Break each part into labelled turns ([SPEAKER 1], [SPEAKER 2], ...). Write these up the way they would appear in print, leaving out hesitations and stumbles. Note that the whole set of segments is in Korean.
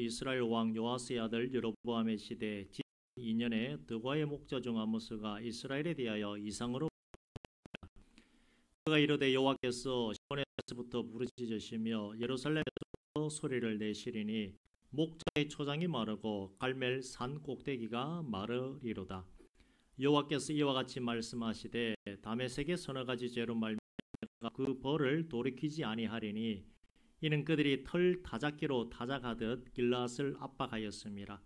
[SPEAKER 1] 이스라엘 왕 요아스의 아들 여로보암의 시대 2년에 드과의 목자 중 아모스가 이스라엘에 대하여 이상으로 그가 이르되 여호와께서 시온에서부터 부르짖으시며 예루살렘에서 소리를 내시리니 목자의 초장이 마르고 갈멜 산 꼭대기가 마르리로다. 여호와께서 이와 같이 말씀하시되 다메섹의 서너 가지 죄로 말미암아 그 벌을 돌이키지 아니하리니 이는 그들이 털 타작기로 타작하듯 길라앗을 압박하였음이라.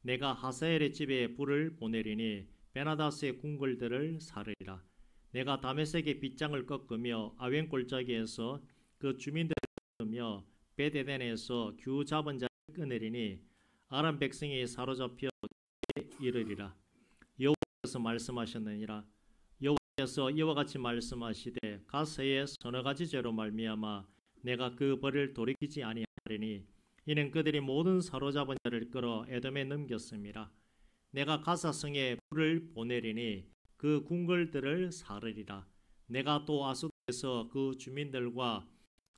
[SPEAKER 1] 내가 하사엘의 집에 불을 보내리니 베나다스의 궁궐들을 사르리라. 내가 다메섹의 빗장을 꺾으며 아웬 골짜기에서 그 주민들을 꺾으며 벳에덴에서 규 잡은 자를 끊으리니 아람 백성이 사로잡혀 이르리라. 여호와께서 말씀하셨느니라. 여호와께서 이와 같이 말씀하시되 가세의 서너 가지 죄로 말미암아 내가 그 벌을 돌이키지 아니하리니 이는 그들이 모든 사로잡은 자를 끌어 에돔에 넘겼음이라. 내가 가사성에 불을 보내리니 그 궁궐들을 사르리라. 내가 또 아수도에서 그 주민들과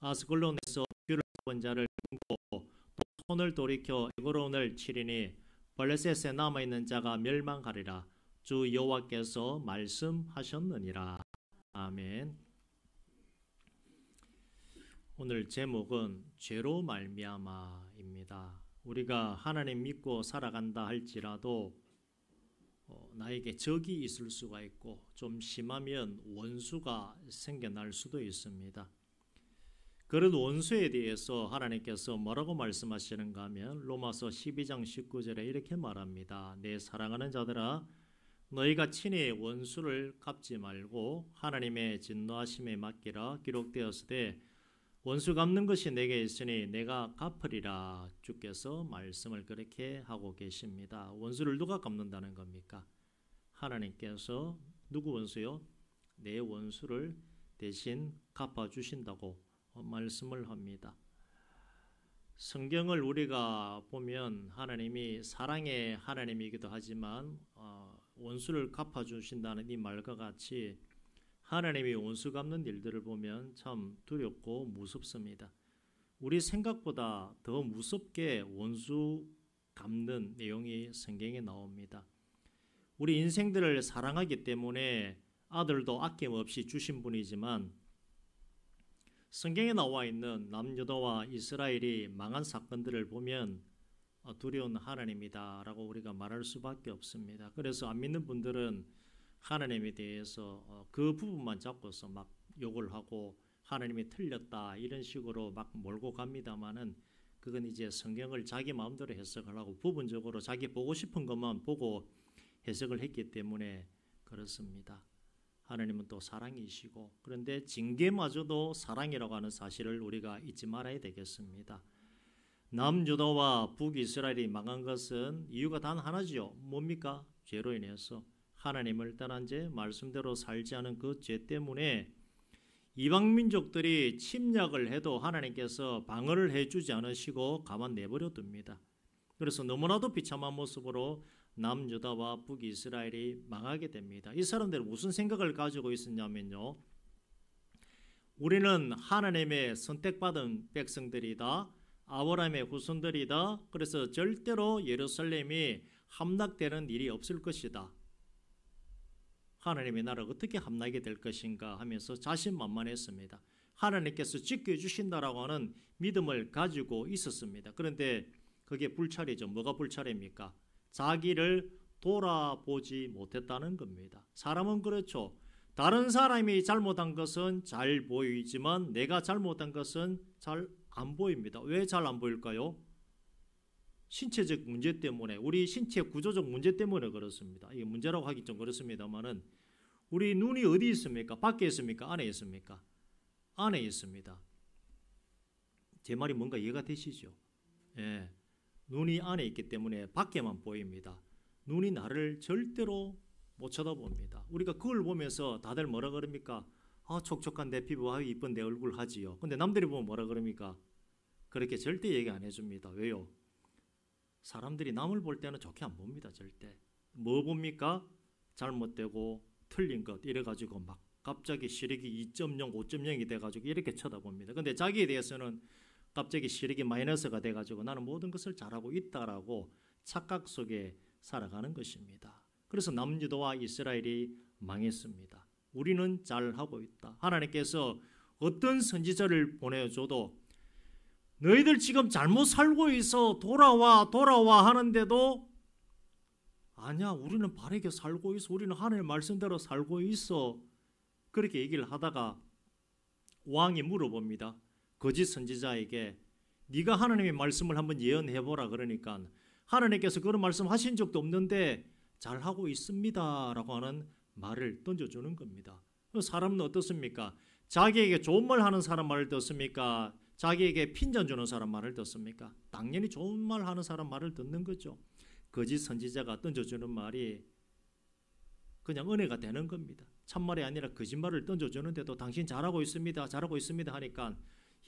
[SPEAKER 1] 아스글론에서 규를 잡은 자를 끊고 또 손을 돌이켜 에그론을 치리니 블레셋에 남아있는 자가 멸망하리라. 주 여호와께서 말씀하셨느니라. 아멘. 오늘 제목은 죄로 말미암아입니다. 우리가 하나님 믿고 살아간다 할지라도 나에게 적이 있을 수가 있고 좀 심하면 원수가 생겨날 수도 있습니다. 그런 원수에 대해서 하나님께서 뭐라고 말씀하시는가 하면 로마서 12장 19절에 이렇게 말합니다. 내 사랑하는 자들아 너희가 친히 원수를 갚지 말고 하나님의 진노하심에 맡기라. 기록되었으되 원수 갚는 것이 내게 있으니 내가 갚으리라. 주께서 말씀을 그렇게 하고 계십니다. 원수를 누가 갚는다는 겁니까? 하나님께서 누구 원수요? 내 원수를 대신 갚아주신다고 말씀을 합니다. 성경을 우리가 보면 하나님이 사랑의 하나님이기도 하지만 원수를 갚아주신다는 이 말과 같이 하나님이 원수 갚는 일들을 보면 참 두렵고 무섭습니다. 우리 생각보다 더 무섭게 원수 갚는 내용이 성경에 나옵니다. 우리 인생들을 사랑하기 때문에 아들도 아낌없이 주신 분이지만 성경에 나와 있는 남유다와 이스라엘이 망한 사건들을 보면 두려운 하나님이다 라고 우리가 말할 수밖에 없습니다. 그래서 안 믿는 분들은 하나님에 대해서 그 부분만 잡고서 막 욕을 하고 하나님이 틀렸다 이런 식으로 막 몰고 갑니다만은 그건 이제 성경을 자기 마음대로 해석을 하고 부분적으로 자기 보고 싶은 것만 보고 해석을 했기 때문에 그렇습니다. 하나님은 또 사랑이시고 그런데 징계마저도 사랑이라고 하는 사실을 우리가 잊지 말아야 되겠습니다. 남유다와 북이스라엘이 망한 것은 이유가 단 하나지요. 뭡니까? 죄로 인해서 하나님을 떠난 죄, 말씀대로 살지 않은 그 죄 때문에 이방 민족들이 침략을 해도 하나님께서 방어를 해주지 않으시고 가만 내버려 둡니다. 그래서 너무나도 비참한 모습으로 남유다와 북이스라엘이 망하게 됩니다. 이 사람들은 무슨 생각을 가지고 있었냐면요. 우리는 하나님의 선택받은 백성들이다. 아브라함의 후손들이다. 그래서 절대로 예루살렘이 함락되는 일이 없을 것이다. 하나님의 나라가 어떻게 함락이 될 것인가 하면서 자신만만했습니다. 하나님께서 지켜주신다라고 하는 믿음을 가지고 있었습니다. 그런데 그게 불찰이죠. 뭐가 불찰입니까? 자기를 돌아보지 못했다는 겁니다. 사람은 그렇죠. 다른 사람이 잘못한 것은 잘 보이지만 내가 잘못한 것은 잘 안 보입니다. 왜 잘 안 보일까요? 신체적 문제 때문에, 우리 신체 구조적 문제 때문에 그렇습니다. 이게 문제라고 하기 좀 그렇습니다만은 우리 눈이 어디 있습니까? 밖에 있습니까? 안에 있습니까? 안에 있습니다. 제 말이 뭔가 이해가 되시죠? 예. 눈이 안에 있기 때문에 밖에만 보입니다. 눈이 나를 절대로 못 쳐다봅니다. 우리가 그걸 보면서 다들 뭐라 그럽니까? 촉촉한 내 피부, 이쁜 내 얼굴 하지요. 근데 남들이 보면 뭐라 그럽니까? 그렇게 절대 얘기 안 해줍니다. 왜요? 사람들이 남을 볼 때는 좋게 안 봅니다. 절대. 뭐 봅니까? 잘못되고 틀린 것 이래가지고 막 갑자기 시력이 2.0, 5.0이 돼가지고 이렇게 쳐다봅니다. 근데 자기에 대해서는 갑자기 시력이 마이너스가 돼가지고 나는 모든 것을 잘하고 있다라고 착각 속에 살아가는 것입니다. 그래서 남유다와 이스라엘이 망했습니다. 우리는 잘하고 있다. 하나님께서 어떤 선지자를 보내줘도 너희들 지금 잘못 살고 있어, 돌아와 하는데도 아니야, 우리는 바르게 살고 있어, 우리는 하나님의 말씀대로 살고 있어, 그렇게 얘기를 하다가 왕이 물어봅니다. 거짓 선지자에게 네가 하나님의 말씀을 한번 예언해보라. 그러니까 하나님께서 그런 말씀 하신 적도 없는데 잘하고 있습니다 라고 하는 말을 던져주는 겁니다. 사람은 어떻습니까? 자기에게 좋은 말 하는 사람 말을 듣습니까? 자기에게 핀잔 주는 사람 말을 듣습니까? 당연히 좋은 말 하는 사람 말을 듣는 거죠. 거짓 선지자가 던져주는 말이 그냥 은혜가 되는 겁니다. 참말이 아니라 거짓말을 던져주는데도 당신 잘하고 있습니다, 잘하고 있습니다 하니까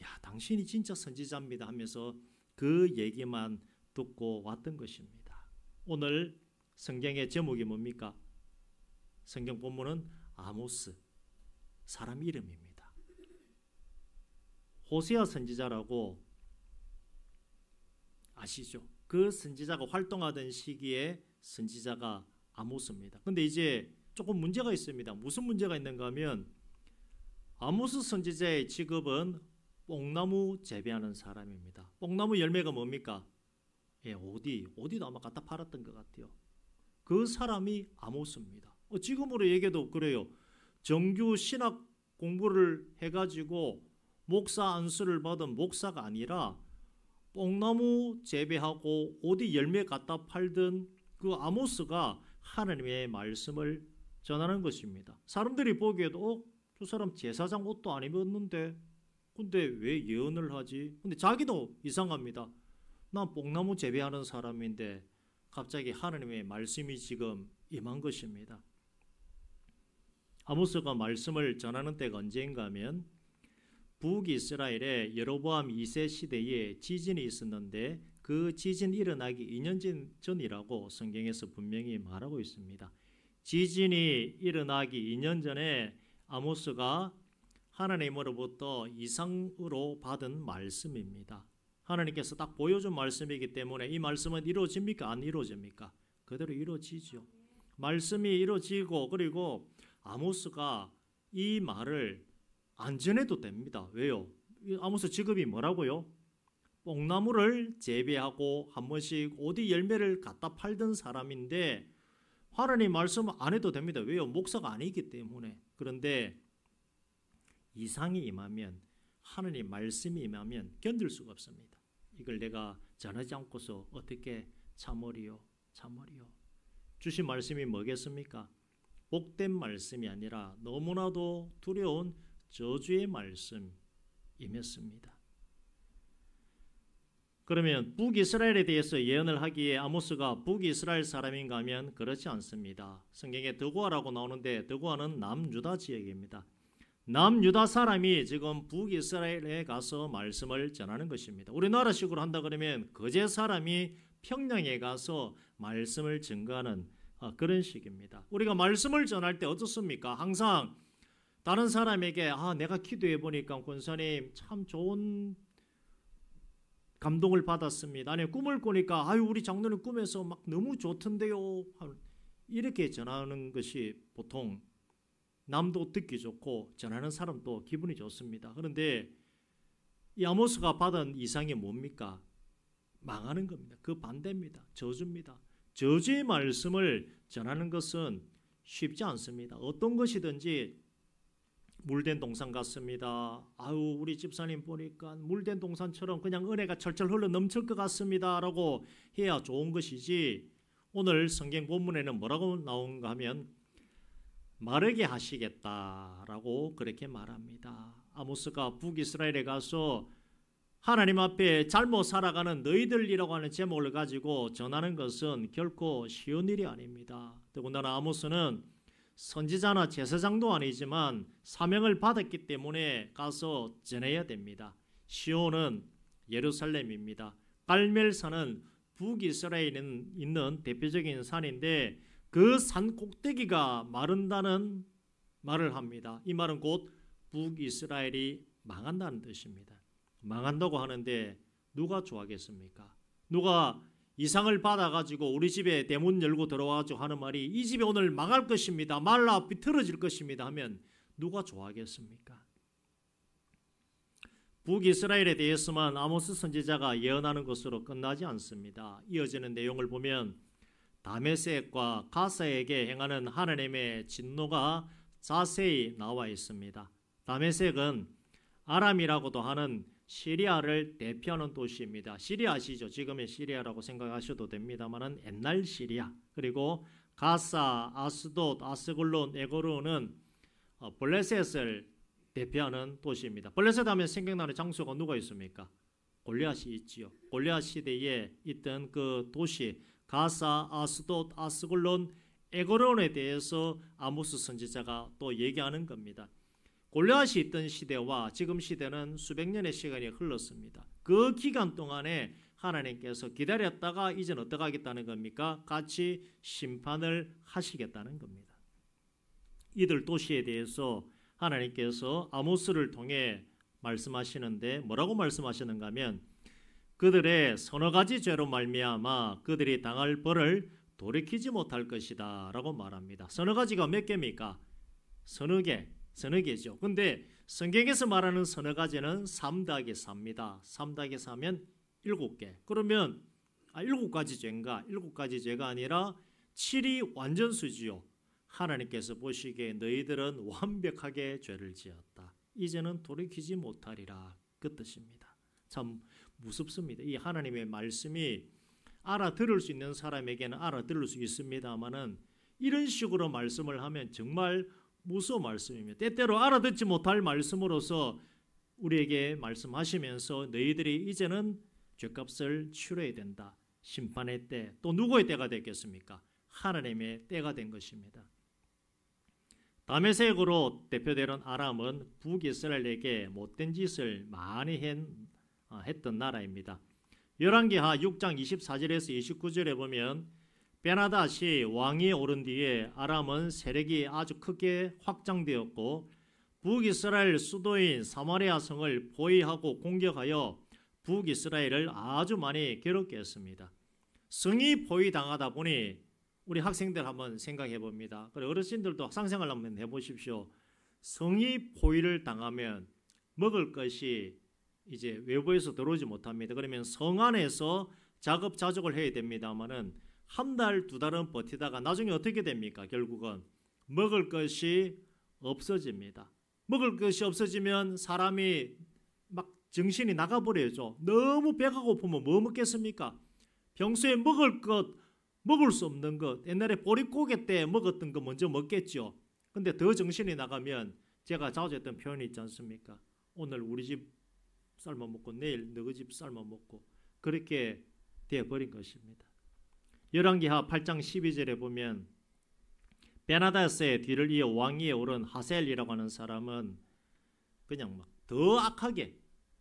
[SPEAKER 1] 야, 당신이 진짜 선지자입니다 하면서 그 얘기만 듣고 왔던 것입니다. 오늘 성경의 제목이 뭡니까? 성경 본문은 아모스, 사람 이름입니다. 호세아 선지자라고 아시죠? 그 선지자가 활동하던 시기에 선지자가 아모스입니다. 근데 이제 조금 문제가 있습니다. 무슨 문제가 있는가 하면 아모스 선지자의 직업은 뽕나무 재배하는 사람입니다. 뽕나무 열매가 뭡니까? 예, 오디도 아마 갖다 팔았던 것 같아요. 그 사람이 아모스입니다. 지금으로 얘기해도 그래요. 정규 신학 공부를 해가지고 목사 안수를 받은 목사가 아니라 뽕나무 재배하고 오디 열매 갖다 팔던 그 아모스가 하나님의 말씀을 전하는 것입니다. 사람들이 보기에도 저 사람 제사장 옷도 안 입었는데 근데 왜 예언을 하지? 근데 자기도 이상합니다. 난 뽕나무 재배하는 사람인데 갑자기 하나님의 말씀이 지금 임한 것입니다. 아모스가 말씀을 전하는 때가 언제인가 하면 북이스라엘에 여로보암 2세 시대에 지진이 있었는데 그 지진 일어나기 2년 전이라고 성경에서 분명히 말하고 있습니다. 지진이 일어나기 2년 전에 아모스가 하나님으로부터 이상으로 받은 말씀입니다. 하나님께서 딱 보여준 말씀이기 때문에 이 말씀은 이루어집니까? 안 이루어집니까? 그대로 이루어지죠. 말씀이 이루어지고 그리고 아모스가 이 말을 안 전해도 됩니다. 왜요? 아모스 직업이 뭐라고요? 뽕나무를 재배하고 한 번씩 오디 열매를 갖다 팔던 사람인데 하나님 말씀 안 해도 됩니다. 왜요? 목사가 아니기 때문에. 그런데 이상이 임하면, 하나님 말씀이 임하면 견딜 수가 없습니다. 이걸 내가 전하지 않고서 어떻게 참으리요? 주신 말씀이 뭐겠습니까? 복된 말씀이 아니라 너무나도 두려운 저주의 말씀이었습니다. 그러면 북이스라엘에 대해서 예언을 하기에 아모스가 북이스라엘 사람인가 하면 그렇지 않습니다. 성경에 드고아라고 나오는데 드고아는 남유다 지역입니다. 남유다 사람이 지금 북이스라엘에 가서 말씀을 전하는 것입니다. 우리나라식으로 한다 그러면 거제 사람이 평양에 가서 말씀을 증거하는 그런 식입니다. 우리가 말씀을 전할 때 어떻습니까? 항상 다른 사람에게 내가 기도해 보니까 권사님 참 좋은 감동을 받았습니다. 아니 꿈을 꾸니까 우리 장로님 꿈에서 막 너무 좋던데요. 이렇게 전하는 것이 보통 남도 듣기 좋고 전하는 사람도 기분이 좋습니다. 그런데 이 아모스가 받은 이상이 뭡니까? 망하는 겁니다. 그 반대입니다. 저주입니다. 저주의 말씀을 전하는 것은 쉽지 않습니다. 어떤 것이든지 물된 동산 같습니다. 우리 집사님 보니까 물된 동산처럼 그냥 은혜가 철철 흘러 넘칠 것 같습니다 라고 해야 좋은 것이지, 오늘 성경 본문에는 뭐라고 나온가 하면 마르게 하시겠다라고 그렇게 말합니다. 아모스가 북이스라엘에 가서 하나님 앞에 잘못 살아가는 너희들이라고 하는 제목을 가지고 전하는 것은 결코 쉬운 일이 아닙니다. 더군다나 아모스는 선지자나 제사장도 아니지만 사명을 받았기 때문에 가서 전해야 됩니다. 시온은 예루살렘입니다. 갈멜산은 북이스라엘에 있는 대표적인 산인데 그 산 꼭대기가 마른다는 말을 합니다. 이 말은 곧 북이스라엘이 망한다는 뜻입니다. 망한다고 하는데 누가 좋아하겠습니까? 누가 이상을 받아가지고 우리 집에 대문 열고 들어와가지고 하는 말이 이 집이 오늘 망할 것입니다. 말라 비틀어질 것입니다 하면 누가 좋아하겠습니까? 북이스라엘에 대해서만 아모스 선지자가 예언하는 것으로 끝나지 않습니다. 이어지는 내용을 보면 다메섹과 가사에게 행하는 하나님의 진노가 자세히 나와 있습니다. 다메섹은 아람이라고도 하는 시리아를 대표하는 도시입니다. 시리아 아시죠? 지금의 시리아라고 생각하셔도 됩니다만 옛날 시리아. 그리고 가사, 아스돗, 아스글론, 에고르는 블레셋을 대표하는 도시입니다. 블레셋 하면 생각나는 장소가 누가 있습니까? 골리앗이 있지요. 골리앗 시대에 있던 그 도시 가사, 아스돗, 아스글론, 에고론에 대해서 아모스 선지자가 또 얘기하는 겁니다. 골리앗이 있던 시대와 지금 시대는 수백 년의 시간이 흘렀습니다. 그 기간 동안에 하나님께서 기다렸다가 이제는 어떻게 하겠다는 겁니까? 같이 심판을 하시겠다는 겁니다. 이들 도시에 대해서 하나님께서 아모스를 통해 말씀하시는데 뭐라고 말씀하시는가 하면 그들의 서너 가지 죄로 말미암아 그들이 당할 벌을 돌이키지 못할 것이다 라고 말합니다. 서너 가지가 몇 개입니까? 서너 개죠. 근데 성경에서 말하는 서너 가지는 3-4입니다. 3-4면 7개. 그러면 7가지 죄인가? 7가지 죄가 아니라 7이 완전수지요. 하나님께서 보시기에 너희들은 완벽하게 죄를 지었다. 이제는 돌이키지 못하리라. 그 뜻입니다. 참 무섭습니다. 이 하나님의 말씀이 알아들을 수 있는 사람에게는 알아들을 수 있습니다만은 이런 식으로 말씀을 하면 정말 무서운 말씀입니다. 때때로 알아듣지 못할 말씀으로서 우리에게 말씀하시면서 너희들이 이제는 죄값을 치러야 된다. 심판의 때, 또 누구의 때가 됐겠습니까? 하나님의 때가 된 것입니다. 다메섹으로 대표되는 아람은 북이스라엘에게 못된 짓을 많이 했던 나라입니다. 열왕기하 6장 24절에서 29절에 보면 베나닷이 왕위에 오른 뒤에 아람은 세력이 아주 크게 확장되었고 북이스라엘 수도인 사마리아 성을 포위하고 공격하여 북이스라엘을 아주 많이 괴롭게 했습니다. 성이 포위당하다 보니 우리 학생들 한번 생각해 봅니다. 그리고 어르신들도 상생활 한번 해보십시오. 성이 포위를 당하면 먹을 것이 이제 외부에서 들어오지 못합니다. 그러면 성 안에서 자급자족을 해야 됩니다만은 한 달, 두 달은 버티다가 나중에 어떻게 됩니까? 결국은 먹을 것이 없어집니다. 먹을 것이 없어지면 사람이 막 정신이 나가버려죠. 너무 배가 고프면 뭐 먹겠습니까? 평소에 먹을 수 없는 것, 옛날에 보릿고개 때 먹었던 거 먼저 먹겠죠. 근데 더 정신이 나가면 제가 자주 했던 표현이 있지 않습니까? 오늘 우리 집 삶아 먹고 내일 너희 집 삶아 먹고 그렇게 되어버린 것입니다. 열왕기하 8장 12절에 보면 베나닷의 뒤를 이어 왕위에 오른 하셀이라고 하는 사람은 그냥 막 더 악하게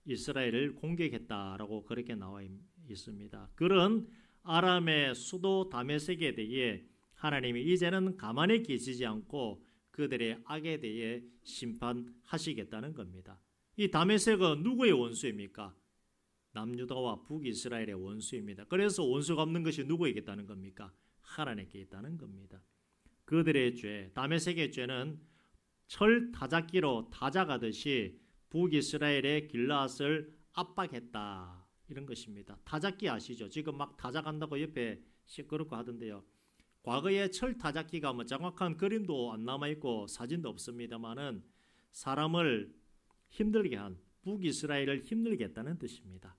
[SPEAKER 1] 이스라엘을 공격했다라고 그렇게 나와 있습니다. 그런 아람의 수도 다메섹에 대해 하나님이 이제는 가만히 계시지 않고 그들의 악에 대해 심판하시겠다는 겁니다. 이 다메섹은 누구의 원수입니까? 남유다와 북이스라엘의 원수입니다. 그래서 원수가 없는 것이 누구에게 있다는 겁니까? 하나님께 있다는 겁니다. 그들의 죄, 다메섹의 죄는 철 타작기로 타작하듯이 북이스라엘의 길라앗을 압박했다. 이런 것입니다. 타작기 아시죠? 지금 막 타작한다고 옆에 시끄럽고 하던데요. 과거에 철 타작기가 뭐 정확한 그림도 안 남아있고 사진도 없습니다만은 사람을 힘들게 한 북이스라엘을 힘들게 했다는 뜻입니다.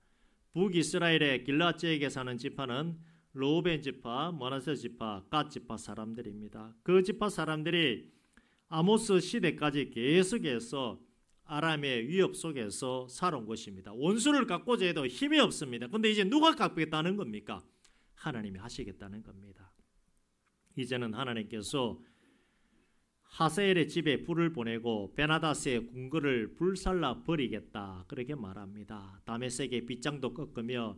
[SPEAKER 1] 북이스라엘의 길라앗 지역에 사는 지파는 르우벤 지파, 므낫세 지파, 갓 지파 사람들입니다. 그 지파 사람들이 아모스 시대까지 계속해서 아람의 위협 속에서 살아온 것입니다. 원수를 갖고자 해도 힘이 없습니다. 그런데 이제 누가 갚겠다는 겁니까? 하나님이 하시겠다는 겁니다. 이제는 하나님께서 하세엘의 집에 불을 보내고 베나닷의 궁궐을 불살라 버리겠다 그렇게 말합니다. 다메섹의 빗장도 꺾으며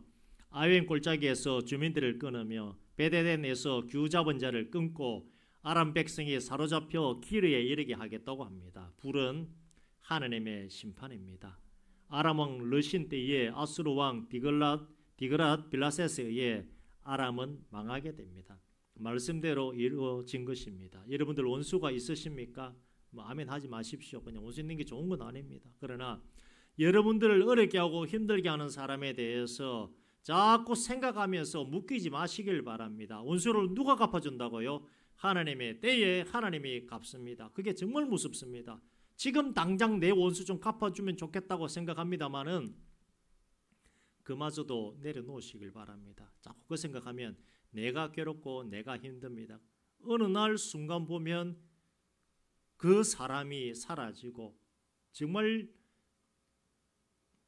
[SPEAKER 1] 아웬 골짜기에서 주민들을 끊으며 베데덴에서 규 잡은 자를 끊고 아람 백성이 사로잡혀 기르에 이르게 하겠다고 합니다. 불은 하나님의 심판입니다. 아람 왕 르신 때에 아수르 왕 디그랏 빌라셋에 의해 아람은 망하게 됩니다. 말씀대로 이루어진 것입니다. 여러분들 원수가 있으십니까? 아멘 하지 마십시오. 그냥 원수 있는 게 좋은 건 아닙니다. 그러나 여러분들을 어렵게 하고 힘들게 하는 사람에 대해서 자꾸 생각하면서 묶이지 마시길 바랍니다. 원수를 누가 갚아준다고요? 하나님의 때에 하나님이 갚습니다. 그게 정말 무섭습니다. 지금 당장 내 원수 좀 갚아주면 좋겠다고 생각합니다만은 그마저도 내려놓으시길 바랍니다. 자꾸 그 생각하면 내가 괴롭고 내가 힘듭니다. 어느 날 순간 보면 그 사람이 사라지고 정말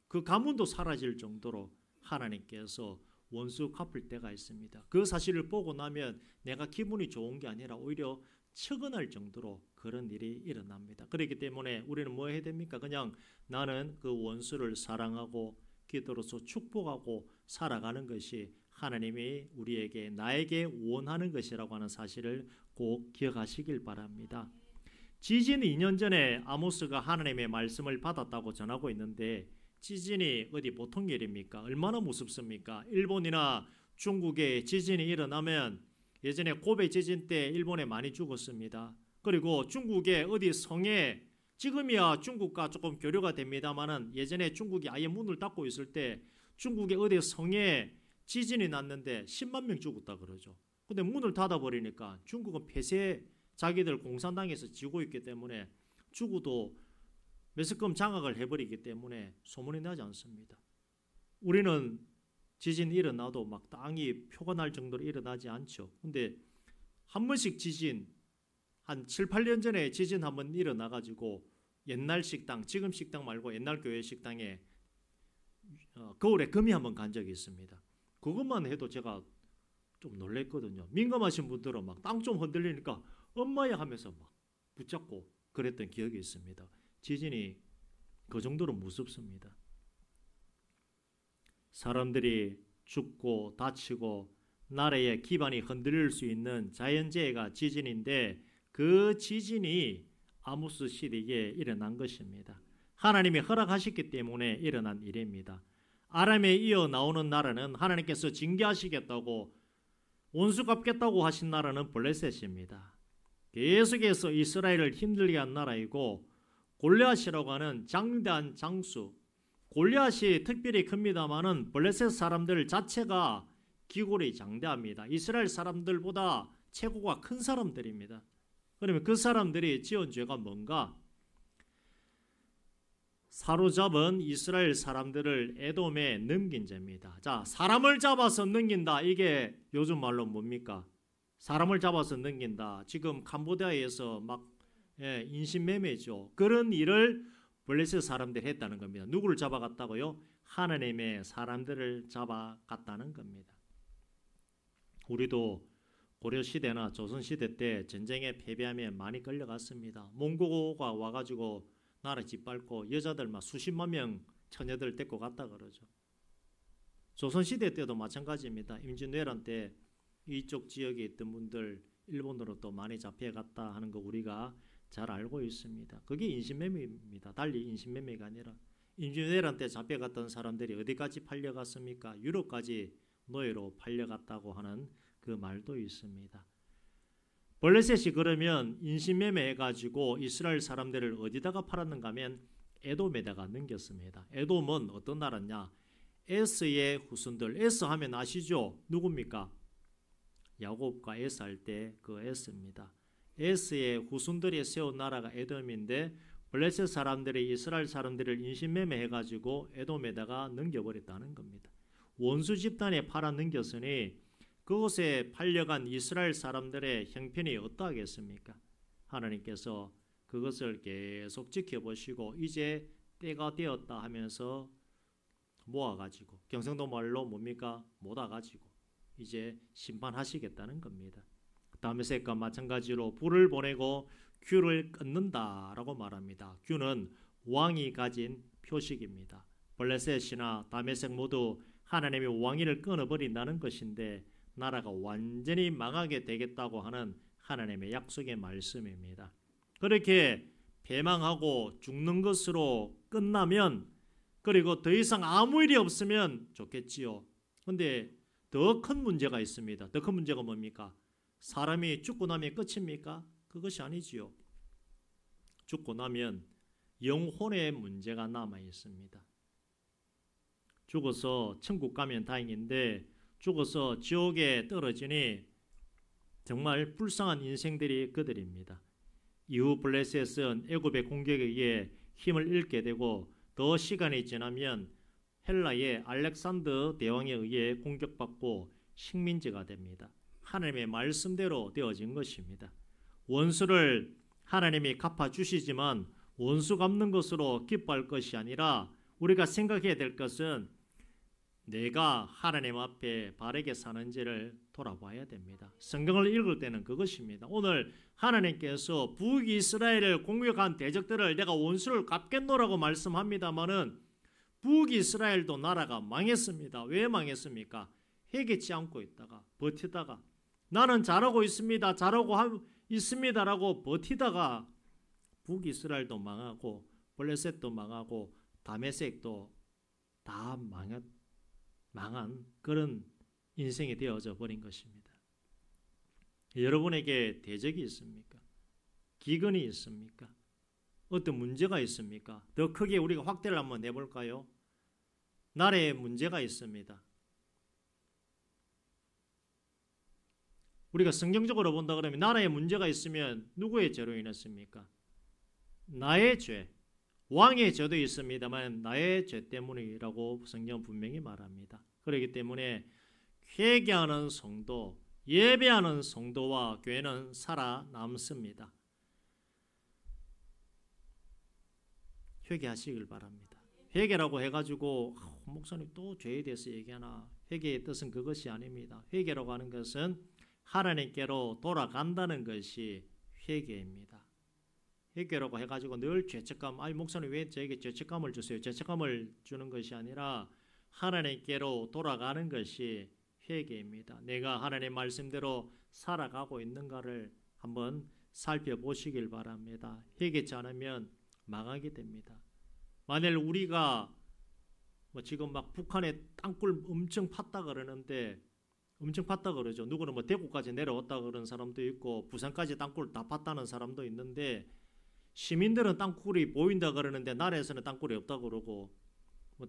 [SPEAKER 1] 그 가문도 사라질 정도로 하나님께서 원수 갚을 때가 있습니다. 그 사실을 보고 나면 내가 기분이 좋은 게 아니라 오히려 측은할 정도로 그런 일이 일어납니다. 그렇기 때문에 우리는 뭐 해야 됩니까? 그냥 나는 그 원수를 사랑하고 기도로서 축복하고 살아가는 것이 하나님이 우리에게 나에게 원하는 것이라고 하는 사실을 꼭 기억하시길 바랍니다. 지진 2년 전에 아모스가 하나님의 말씀을 받았다고 전하고 있는데 지진이 어디 보통 일입니까? 얼마나 무섭습니까? 일본이나 중국에 지진이 일어나면 예전에 고베 지진 때 일본에 많이 죽었습니다. 그리고 중국의 어디 성에 지금이야 중국과 조금 교류가 됩니다만은 예전에 중국이 아예 문을 닫고 있을 때 중국의 어디 성에 지진이 났는데 10만 명 죽었다 그러죠. 근데 문을 닫아버리니까 중국은 폐쇄 자기들 공산당에서 지고 있기 때문에 죽어도 매스컴 장악을 해버리기 때문에 소문이 나지 않습니다. 우리는 지진이 일어나도 막 땅이 표가 날 정도로 일어나지 않죠. 근데 한 번씩 지진 한 7, 8년 전에 지진 한번 일어나가지고 옛날 식당, 지금 식당 말고 옛날 교회 식당에 거울에 금이 한번 간 적이 있습니다. 그것만 해도 제가 좀 놀랬거든요. 민감하신 분들은 막 땅 좀 흔들리니까 엄마야 하면서 막 붙잡고 그랬던 기억이 있습니다. 지진이 그 정도로 무섭습니다. 사람들이 죽고 다치고 나라의 기반이 흔들릴 수 있는 자연재해가 지진인데 그 지진이 아모스 시대에 일어난 것입니다. 하나님이 허락하셨기 때문에 일어난 일입니다. 아람에 이어 나오는 나라는 하나님께서 징계하시겠다고 원수 갚겠다고 하신 나라는 블레셋입니다. 계속해서 이스라엘을 힘들게 한 나라이고 골리앗이라고 하는 장대한 장수, 골리앗이 특별히 큽니다마는 블레셋 사람들 자체가 기골이 장대합니다. 이스라엘 사람들보다 체구가 큰 사람들입니다. 그러면 그 사람들이 지은 죄가 뭔가? 사로잡은 이스라엘 사람들을 에돔에 넘긴 죄입니다. 자, 사람을 잡아서 넘긴다. 이게 요즘 말로 뭡니까? 사람을 잡아서 넘긴다. 지금 캄보디아에서 막 인신매매죠. 그런 일을 블레셋 사람들이 했다는 겁니다. 누구를 잡아갔다고요? 하나님의 사람들을 잡아갔다는 겁니다. 우리도 고려시대나 조선시대 때 전쟁에 패배하면 많이 끌려갔습니다. 몽고가 와가지고 나라 짓밟고 여자들 막 수십만 명 처녀들 데리고 갔다 그러죠. 조선시대 때도 마찬가지입니다. 임진왜란 때 이쪽 지역에 있던 분들 일본으로 또 많이 잡혀갔다 하는 거 우리가 잘 알고 있습니다. 그게 인신매매입니다. 달리 인신매매가 아니라 임진왜란 때 잡혀갔던 사람들이 어디까지 팔려갔습니까? 유럽까지 노예로 팔려갔다고 하는 그 말도 있습니다. 블레셋이 그러면 인신매매 해가지고 이스라엘 사람들을 어디다가 팔았는가 하면 에돔에다가 넘겼습니다. 에돔은 어떤 나라냐? 에스의 후손들. 에스 하면 아시죠? 누굽니까? 야곱과 에스 할 때 그 에스입니다. 에스의 후손들이 세운 나라가 에돔인데 블레셋 사람들이 이스라엘 사람들을 인신매매 해가지고 에돔에다가 넘겨버렸다는 겁니다. 원수 집단에 팔아 넘겼으니 그곳에 팔려간 이스라엘 사람들의 형편이 어떠하겠습니까? 하나님께서 그것을 계속 지켜보시고 이제 때가 되었다 하면서 모아가지고 경상도 말로 뭡니까? 모아가지고 이제 심판하시겠다는 겁니다. 다메섹과 마찬가지로 불을 보내고 큐를 끊는다라고 말합니다. 큐는 왕이 가진 표식입니다. 블레셋이나 다메섹 모두 하나님의 왕위를 끊어버린다는 것인데 나라가 완전히 망하게 되겠다고 하는 하나님의 약속의 말씀입니다. 그렇게 패망하고 죽는 것으로 끝나면 그리고 더 이상 아무 일이 없으면 좋겠지요. 근데 더 큰 문제가 있습니다. 더 큰 문제가 뭡니까? 사람이 죽고 나면 끝입니까? 그것이 아니지요. 죽고 나면 영혼의 문제가 남아 있습니다. 죽어서 천국 가면 다행인데 죽어서 지옥에 떨어지니 정말 불쌍한 인생들이 그들입니다. 이후 블레셋은 애굽의 공격에 의해 힘을 잃게 되고 더 시간이 지나면 헬라의 알렉산더 대왕에 의해 공격받고 식민지가 됩니다. 하나님의 말씀대로 되어진 것입니다. 원수를 하나님이 갚아주시지만 원수 갚는 것으로 기뻐할 것이 아니라 우리가 생각해야 될 것은 내가 하나님 앞에 바르게 사는지를 돌아봐야 됩니다. 성경을 읽을 때는 그것입니다. 오늘 하나님께서 북이스라엘을 공격한 대적들을 내가 원수를 갚겠노라고 말씀합니다마는 북이스라엘도 나라가 망했습니다. 왜 망했습니까? 회개치 않고 있다가 버티다가 나는 잘하고 있습니다. 잘하고 있습니다라고 버티다가 북이스라엘도 망하고 블레셋도 망하고 다메섹도 다 망한 그런 인생이 되어져 버린 것입니다. 여러분에게 대적이 있습니까? 기근이 있습니까? 어떤 문제가 있습니까? 더 크게 우리가 확대를 한번 내볼까요? 나라에 문제가 있습니다. 우리가 성경적으로 본다 그러면 나라에 문제가 있으면 누구의 죄로 인했습니까? 나의 죄, 왕의 죄도 있습니다만 나의 죄 때문이라고 성경 분명히 말합니다. 그렇기 때문에 회개하는 성도, 예배하는 성도와 교회는 살아남습니다. 회개하시길 바랍니다. 회개라고 해가지고 목사님 또 죄에 대해서 얘기하나? 회개의 뜻은 그것이 아닙니다. 회개라고 하는 것은 하나님께로 돌아간다는 것이 회개입니다. 회개라고 해가지고 늘 죄책감, 아니 목사님 왜 저에게 죄책감을 주세요? 죄책감을 주는 것이 아니라 하나님께로 돌아가는 것이 회개입니다. 내가 하나님 말씀대로 살아가고 있는가를 한번 살펴보시길 바랍니다. 회개치 않으면 망하게 됩니다. 만일 우리가 지금 막 북한에 땅굴 엄청 팠다 그러는데 엄청 팠다 그러죠. 누구는 대구까지 내려왔다 그러는 사람도 있고 부산까지 땅굴 다 팠다는 사람도 있는데 시민들은 땅굴이 보인다 그러는데 나라에서는 땅굴이 없다 그러고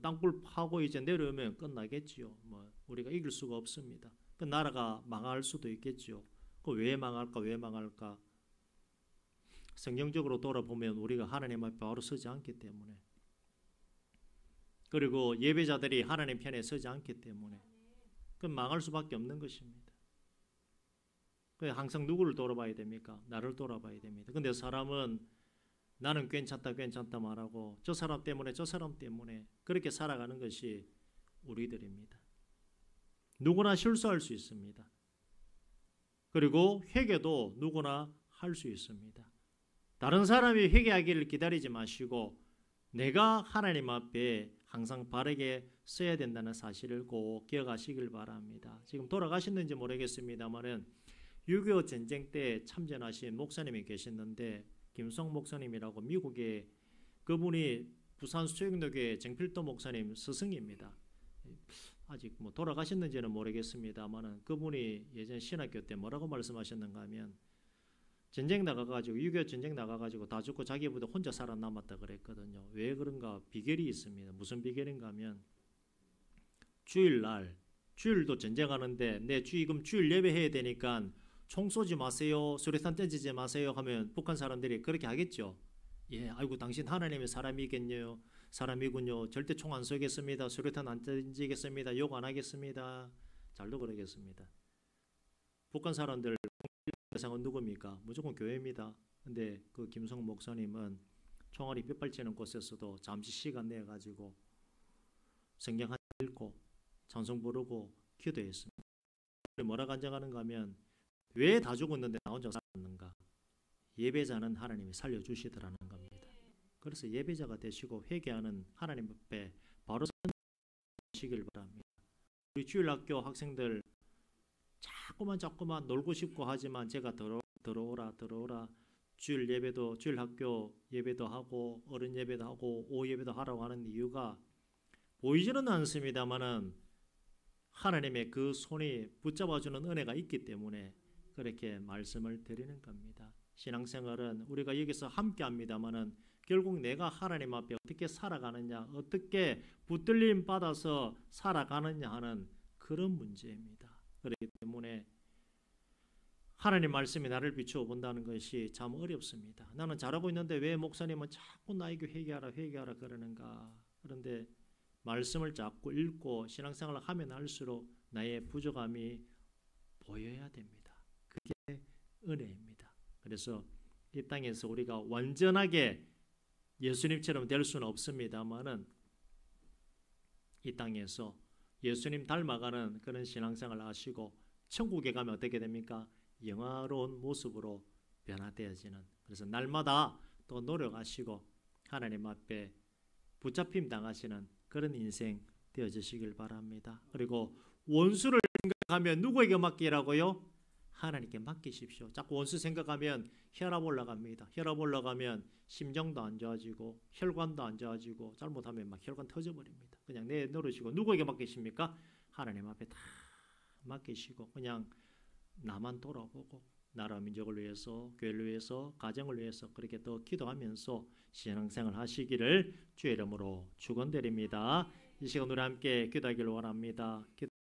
[SPEAKER 1] 땅굴 파고 이제 내려오면 끝나겠지요. 우리가 이길 수가 없습니다. 그 나라가 망할 수도 있겠지요. 그 왜 망할까? 왜 망할까? 성경적으로 돌아보면 우리가 하나님 앞에 바로 서지 않기 때문에, 그리고 예배자들이 하나님 편에 서지 않기 때문에 그 망할 수밖에 없는 것입니다. 항상 누구를 돌아봐야 됩니까? 나를 돌아봐야 됩니다. 근데 사람은 나는 괜찮다 말하고 저 사람 때문에 그렇게 살아가는 것이 우리들입니다. 누구나 실수할 수 있습니다. 그리고 회개도 누구나 할 수 있습니다. 다른 사람이 회개하기를 기다리지 마시고 내가 하나님 앞에 항상 바르게 써야 된다는 사실을 꼭 기억하시길 바랍니다. 지금 돌아가셨는지 모르겠습니다만은 6.25 전쟁 때 참전하신 목사님이 계셨는데 김성 목사님이라고 미국에 그분이 부산 수영역의 정필도 목사님 스승입니다. 아직 돌아가셨는지는 모르겠습니다만은 그분이 예전 신학교 때 뭐라고 말씀하셨는가 하면 전쟁 나가가지고 6.25 전쟁 나가가지고 다 죽고 자기보다 혼자 살아남았다 그랬거든요. 왜 그런가? 비결이 있습니다. 무슨 비결인가 하면 주일도 전쟁하는데 내 지금 주일 예배해야 되니까 총 쏘지 마세요, 수류탄 던지지 마세요 하면 북한 사람들이 그렇게 하겠죠. 예, 아이고 당신 하나님의 사람이군요. 절대 총 안 쏘겠습니다. 수류탄 안 던지겠습니다. 욕 안 하겠습니다. 잘도 그러겠습니다. 북한 사람들 대상은 누굽니까? 무조건 교회입니다. 근데 그 김성 목사님은 총알이 빗발치는 곳에서도 잠시 시간 내 가지고 성경 한 읽고 찬송 부르고 기도했습니다. 뭐라 간증하는가 하면 왜 다 죽었는데 나 혼자 살았는가? 예배자는 하나님이 살려주시더라는 겁니다. 그래서 예배자가 되시고 회개하는 하나님 앞에 바로 서시길 바랍니다. 우리 주일학교 학생들 자꾸만 놀고 싶고 하지만 제가 들어오라 주일 예배도 주일학교 예배도 하고 어른 예배도 하고 오후 예배도 하라고 하는 이유가 보이지는 않습니다만은 하나님의 그 손이 붙잡아주는 은혜가 있기 때문에 그렇게 말씀을 드리는 겁니다. 신앙생활은 우리가 여기서 함께 합니다만은 결국 내가 하나님 앞에 어떻게 살아가느냐, 어떻게 붙들림 받아서 살아가느냐 하는 그런 문제입니다. 그렇기 때문에 하나님 말씀이 나를 비추어 본다는 것이 참 어렵습니다. 나는 잘하고 있는데 왜 목사님은 자꾸 나에게 회개하라 그러는가? 그런데 말씀을 자꾸 읽고 신앙생활을 하면 할수록 나의 부족함이 보여야 됩니다. 그게 은혜입니다. 그래서 이 땅에서 우리가 완전하게 예수님처럼 될 수는 없습니다만은 이 땅에서 예수님 닮아가는 그런 신앙생활을 하시고 천국에 가면 어떻게 됩니까? 영화로운 모습으로 변화되어지는, 그래서 날마다 또 노력하시고 하나님 앞에 붙잡힘 당하시는 그런 인생 되어지시길 바랍니다. 그리고 원수를 생각하면 누구에게 맡기라고요? 하나님께 맡기십시오. 자꾸 원수 생각하면 혈압 올라갑니다. 혈압 올라가면 심정도 안 좋아지고 혈관도 안 좋아지고 잘못하면 막 혈관 터져버립니다. 그냥 내놓으시고 누구에게 맡기십니까? 하나님 앞에 다 맡기시고 그냥 나만 돌아보고 나라 민족을 위해서, 교회를 위해서, 가정을 위해서 그렇게 더 기도하면서 신앙생활 하시기를 주의 이름으로 축원드립니다. 이 시간 우리 함께 기도하기를 원합니다.